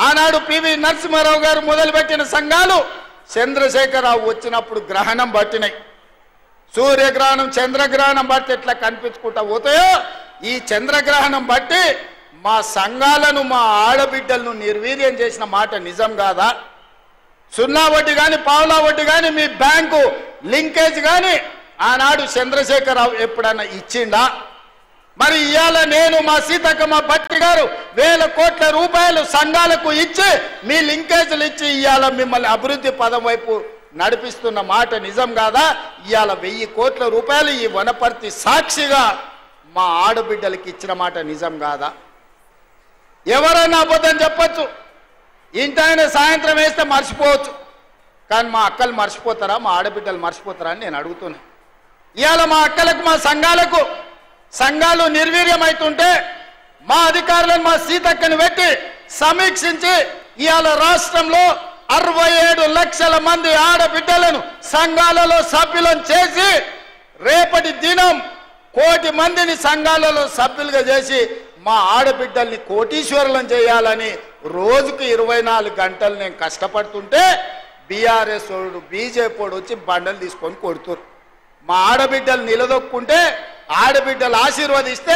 ఆనాడు పివి నరసింహారావు గారు మొదలుపెట్టిన సంఘాలు చంద్రశేఖరరావు వచ్చినప్పుడు గ్రహణం పట్టినాయి. సూర్యగ్రహణం చంద్రగ్రహణం బట్టి ఎట్లా కనిపించుకుంటా పోతాయో ఈ చంద్రగ్రహణం బట్టి మా సంఘాలను మా ఆడబిడ్డలను నిర్వీర్యం చేసిన మాట నిజం కాదా? సున్నా వడ్డీ కానీ పావులా వడ్డీ కానీ మీ బ్యాంకు లింకేజ్ కానీ ఆనాడు చంద్రశేఖరరావు ఎప్పుడన్నా ఇచ్చిండా? మరి ఇవాళ నేను మా సీతక్కమ్మ భట్టి గారు 1000 కోట్ల రూపాయలు సంఘాలకు ఇచ్చి మీ లింకేజీలు ఇచ్చి ఇవాళ మిమ్మల్ని అభివృద్ధి పదం వైపు నడిపిస్తున్న మాట నిజం కాదా? ఇవాళ 1000 కోట్ల రూపాయలు ఈ వనపర్తి సాక్షిగా మా ఆడబిడ్డలకి ఇచ్చిన మాట నిజం కాదా? ఎవరైనా అబద్ధం చెప్పచ్చు, ఇంటాయన సాయంత్రం వేస్తే మర్చిపోవచ్చు, కానీ మా అక్కలు మర్చిపోతారా, మా ఆడబిడ్డలు మర్చిపోతారా అని నేను అడుగుతున్నా. ఇవాళ మా అక్కలకు మా సంఘాలు నిర్వీర్యమవుతుంటే మా అధికారులను మా సీతక్కని పెట్టి సమీక్షించి ఇవాళ రాష్ట్రంలో 67 లక్షల మంది ఆడబిడ్డలను సంఘాలలో సభ్యులను చేసి రేపటి దినం 1 కోటి మందిని సంఘాలలో సభ్యులుగా చేసి మా ఆడబిడ్డల్ని కోటీశ్వరులను చేయాలని రోజుకు 24 గంటలు నేను కష్టపడుతుంటే బీఆర్ఎస్ వాడు బీజేపీ వాడు వచ్చి బండలు తీసుకొని కొడుతురు. మా ఆడబిడ్డలు నిలదొక్కుంటే ఆడబిడ్డలు ఆశీర్వదిస్తే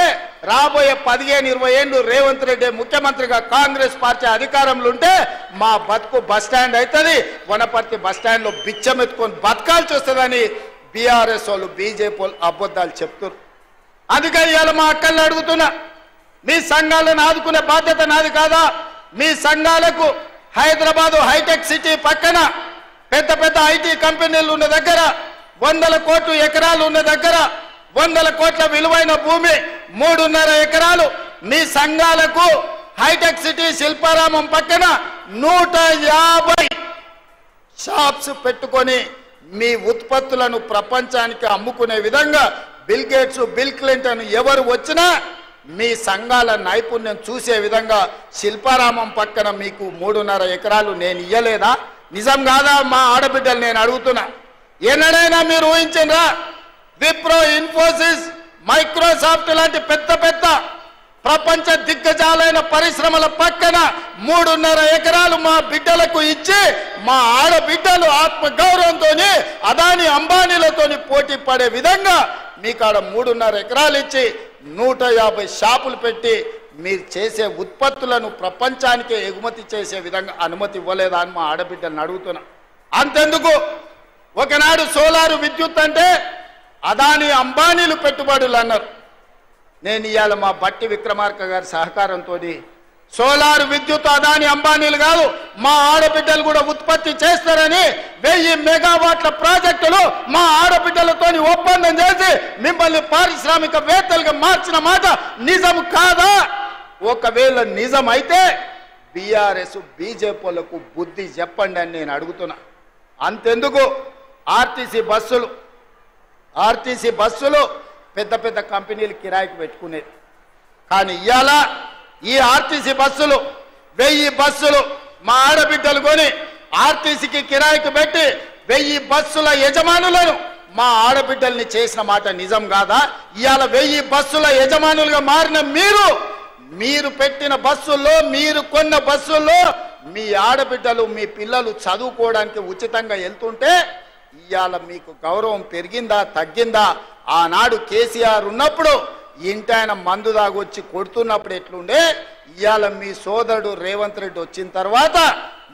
రాబోయే 15-20 ఏళ్ళు రేవంత్ రెడ్డి ముఖ్యమంత్రిగా కాంగ్రెస్ పార్టీ అధికారంలో ఉంటే మా బతుకు బస్టాండ్ అవుతుంది, వనపర్తి బస్టాండ్లో బిచ్చం ఎత్తుకొని బతకాల్సి వస్తుందని బీఆర్ఎస్ వాళ్ళు బీజేపీ వాళ్ళు అబద్ధాలు చెప్తున్నారు. అందుకే ఇవాళ మా అక్కల్ని అడుగుతున్నా, మీ సంఘాలను ఆదుకునే బాధ్యత నాది కాదా? మీ సంఘాలకు హైదరాబాదు హైటెక్ సిటీ పక్కన పెద్ద పెద్ద ఐటీ కంపెనీలు ఉన్న దగ్గర 100 కోట్ల ఎకరాలు ఉన్న దగ్గర 100 కోట్ల విలువైన భూమి 3.5 ఎకరాలు మీ సంఘాలకు హైటెక్ సిటీ శిల్పారామం పక్కన 150 షాప్స్ పెట్టుకొని మీ ఉత్పత్తులను ప్రపంచానికి అమ్ముకునే విధంగా బిల్ గేట్స్ బిల్ క్లింటన్ ఎవరు వచ్చినా మీ సంఘాల నైపుణ్యం చూసే విధంగా శిల్పారామం పక్కన మీకు 3.5 ఎకరాలు నేను ఇయ్యలేదా? నిజం కాదా? మా ఆడబిడ్డలు నేను అడుగుతున్నా. ఎన్నడైనా మీరు ఊహించరా? విప్రో, ఇన్ఫోసిస్, మైక్రోసాఫ్ట్ లాంటి పెద్ద పెద్ద ప్రపంచ దిగ్గజాలైన పరిశ్రమల పక్కన 3.5 ఎకరాలు మా బిడ్డలకు ఇచ్చి మా ఆడబిడ్డలు ఆత్మగౌరవంతో అదాని అంబానీలతో పోటీ పడే విధంగా మీకాడ 3.5 ఎకరాలు ఇచ్చి 150 షాపులు పెట్టి మీరు చేసే ఉత్పత్తులను ప్రపంచానికి ఎగుమతి చేసే విధంగా అనుమతి ఇవ్వలేదా అని మా ఆడబిడ్డలను అడుగుతున్నా. అంతెందుకు, ఒకనాడు సోలారు విద్యుత్ అంటే అదాని అంబానీలు పెట్టుబడులు అన్నారు. నేను ఇవాళ మా బట్టి విక్రమార్క గారి సహకారంతో సోలార్ విద్యుత్ అదాని అంబానీలు కాదు మా ఆడబిడ్డలు కూడా ఉత్పత్తి చేస్తారని 1000 మెగావాట్ల ప్రాజెక్టులు మా ఆడబిడ్డలతో ఒప్పందం చేసి మిమ్మల్ని పారిశ్రామికవేత్తలుగా మార్చిన మాట నిజం కాదా? ఒకవేళ నిజం అయితే బీఆర్ఎస్ బీజేపీలకు బుద్ధి చెప్పండి అని నేను అడుగుతున్నా. అంతెందుకు, ఆర్టీసీ బస్సులు పెద్ద పెద్ద కంపెనీలు కిరాయికి పెట్టుకునేది, కానీ ఇవాళ ఈ ఆర్టీసీ బస్సులు 1000 బస్సులు మా ఆడబిడ్డలు కొని ఆర్టీసీకి కిరాయికి పెట్టి 1000 బస్సుల యజమానులను మా ఆడబిడ్డల్ని చేసిన మాట నిజం కాదా? ఇవాళ 1000 బస్సుల యజమానులుగా మారిన మీరు పెట్టిన బస్సుల్లో, మీరు కొన్న బస్సుల్లో మీ ఆడబిడ్డలు మీ పిల్లలు చదువుకోవడానికి ఉచితంగా వెళ్తుంటే ఇవాళ మీకు గౌరవం పెరిగిందా తగ్గిందా? ఆనాడు కేసీఆర్ ఉన్నప్పుడు ఇంటాయన మందు దాగొచ్చి కొడుతున్నప్పుడు ఎట్లుండే, ఇవాళ మీ సోదరుడు రేవంత్ రెడ్డి వచ్చిన తర్వాత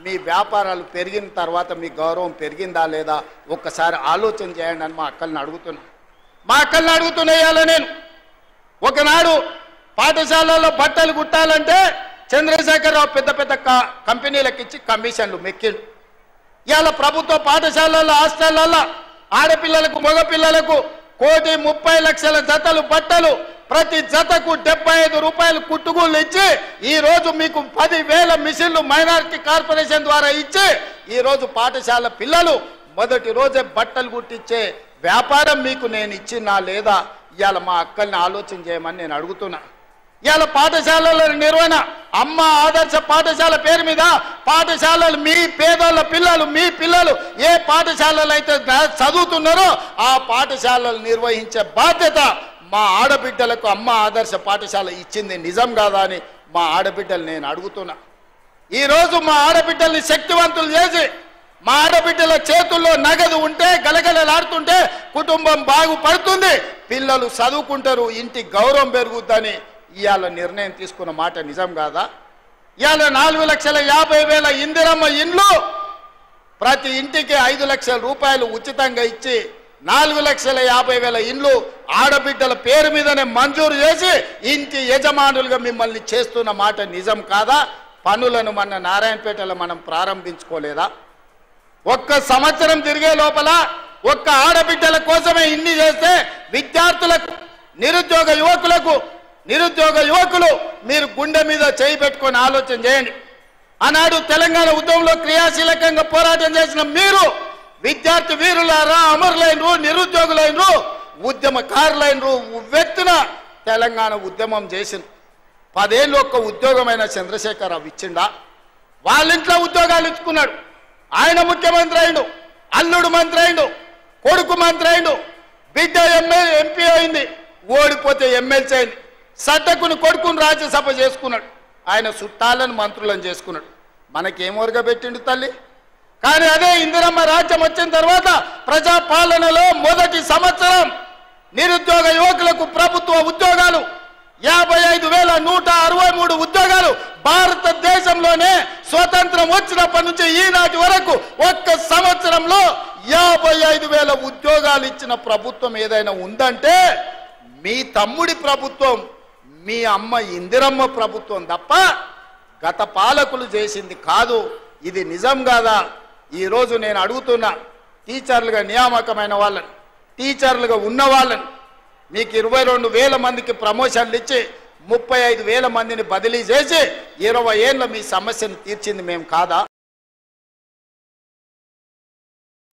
మీ వ్యాపారాలు పెరిగిన తర్వాత మీ గౌరవం పెరిగిందా లేదా ఒక్కసారి ఆలోచన చేయండి అని మా అక్కల్ని అడుగుతున్నా. ఇవాళ నేను ఒకనాడు పాఠశాలలో బట్టలు కుట్టాలంటే చంద్రశేఖరరావు పెద్ద పెద్ద కంపెనీలకు ఇచ్చి కమిషన్లు మెక్కిండు. ఇవాళ ప్రభుత్వ పాఠశాలల్లో హాస్టళ్లలో ఆడపిల్లలకు మగపిల్లలకు 1,30,00,000 జతలు బట్టలు ప్రతి జతకు 75 రూపాయలు కుట్టుగూళ్ళు ఇచ్చి ఈ రోజు మీకు 10,000 మిషన్లు మైనారిటీ కార్పొరేషన్ ద్వారా ఇచ్చి ఈ రోజు పాఠశాల పిల్లలు మొదటి రోజే బట్టలు కుట్టించే వ్యాపారం మీకు నేను ఇచ్చినా లేదా? ఇవాళ మా అక్కల్ని ఆలోచన చేయమని నేను అడుగుతున్నా. ఇవాళ పాఠశాలల నిర్వహణ అమ్మ ఆదర్శ పాఠశాల పేరు మీద పాఠశాలలు మీ పేదోళ్ళ పిల్లలు మీ పిల్లలు ఏ పాఠశాలలు అయితే చదువుతున్నారో ఆ పాఠశాలలు నిర్వహించే బాధ్యత మా ఆడబిడ్డలకు అమ్మ ఆదర్శ పాఠశాల ఇచ్చింది నిజం కాదా అని మా ఆడబిడ్డలు నేను అడుగుతున్నా. ఈరోజు మా ఆడబిడ్డల్ని శక్తివంతులు చేసి మా ఆడబిడ్డల చేతుల్లో నగదు ఉంటే గలగలలాడుతుంటే కుటుంబం బాగుపడుతుంది, పిల్లలు చదువుకుంటారు, ఇంటి గౌరవం పెరుగుద్దని ఇవాళ నిర్ణయం తీసుకున్న మాట నిజం కాదా? ఇవాళ 4,50,000 ఇందిరమ్మ ఇండ్లు ప్రతి ఇంటికి 5 లక్షల రూపాయలు ఉచితంగా ఇచ్చి 4,50,000 ఇండ్లు ఆడబిడ్డల పేరు మీదనే మంజూరు చేసి ఇంటి యజమానులుగా మిమ్మల్ని చేస్తున్న మాట నిజం కాదా? పనులను మన నారాయణపేటలో మనం ప్రారంభించుకోలేదా? ఒక్క సంవత్సరం తిరిగే లోపల ఒక్క ఆడబిడ్డల కోసమే ఇన్ని చేస్తే విద్యార్థులకు నిరుద్యోగ యువకులు మీరు గుండె మీద చేయి పెట్టుకొని ఆలోచన చేయండి. ఆనాడు తెలంగాణ ఉద్యమంలో క్రియాశీలకంగా పోరాటం చేసిన మీరు విద్యార్థి వీరులారా, అమరులైనరు, నిరుద్యోగులైనరు, ఉద్యమకారులైనరు, ఉవ్వెత్తున తెలంగాణ ఉద్యమం చేసిన 10 ఏళ్ళు ఒక్క ఉద్యోగమైన చంద్రశేఖరరావు ఇచ్చిండా? వాళ్ళింట్లో ఉద్యోగాలు ఇచ్చుకున్నాడు. ఆయన ముఖ్యమంత్రి అయిండు, అల్లుడు మంత్రి అయిండు, కొడుకు మంత్రి అయిండు, బిడ్డ ఎంపీ అయింది, ఓడిపోతే ఎమ్మెల్సీ అయింది, సడ్డకుని కొడుకుని రాజ్యసభ చేసుకున్నాడు, ఆయన చుట్టాలను మంత్రులను చేసుకున్నాడు. మనకేమోరుగా పెట్టిండు తల్లి. కానీ అదే ఇందిరమ్మ రాజ్యం వచ్చిన తర్వాత ప్రజాపాలనలో మొదటి సంవత్సరం నిరుద్యోగ యువకులకు ప్రభుత్వ ఉద్యోగాలు 55,163 ఉద్యోగాలు భారతదేశంలోనే స్వతంత్రం వచ్చినప్పటి నుంచి ఈనాటి వరకు ఒక్క సంవత్సరంలో 55,000 ఉద్యోగాలు ఇచ్చిన ప్రభుత్వం ఏదైనా ఉందంటే మీ తమ్ముడి ప్రభుత్వం, మీ అమ్మ ఇందిరమ్మ ప్రభుత్వం తప్ప గత పాలకులు చేసింది కాదు. ఇది నిజం కాదా? ఈరోజు నేను అడుగుతున్నా, టీచర్లుగా నియామకమైన వాళ్ళని, టీచర్లుగా ఉన్న వాళ్ళని, మీకు 22,000 మందికి ప్రమోషన్లు ఇచ్చి 35,000 మందిని బదిలీ చేసి 20 ఏళ్ళ మీ సమస్యను తీర్చింది మేము కాదా?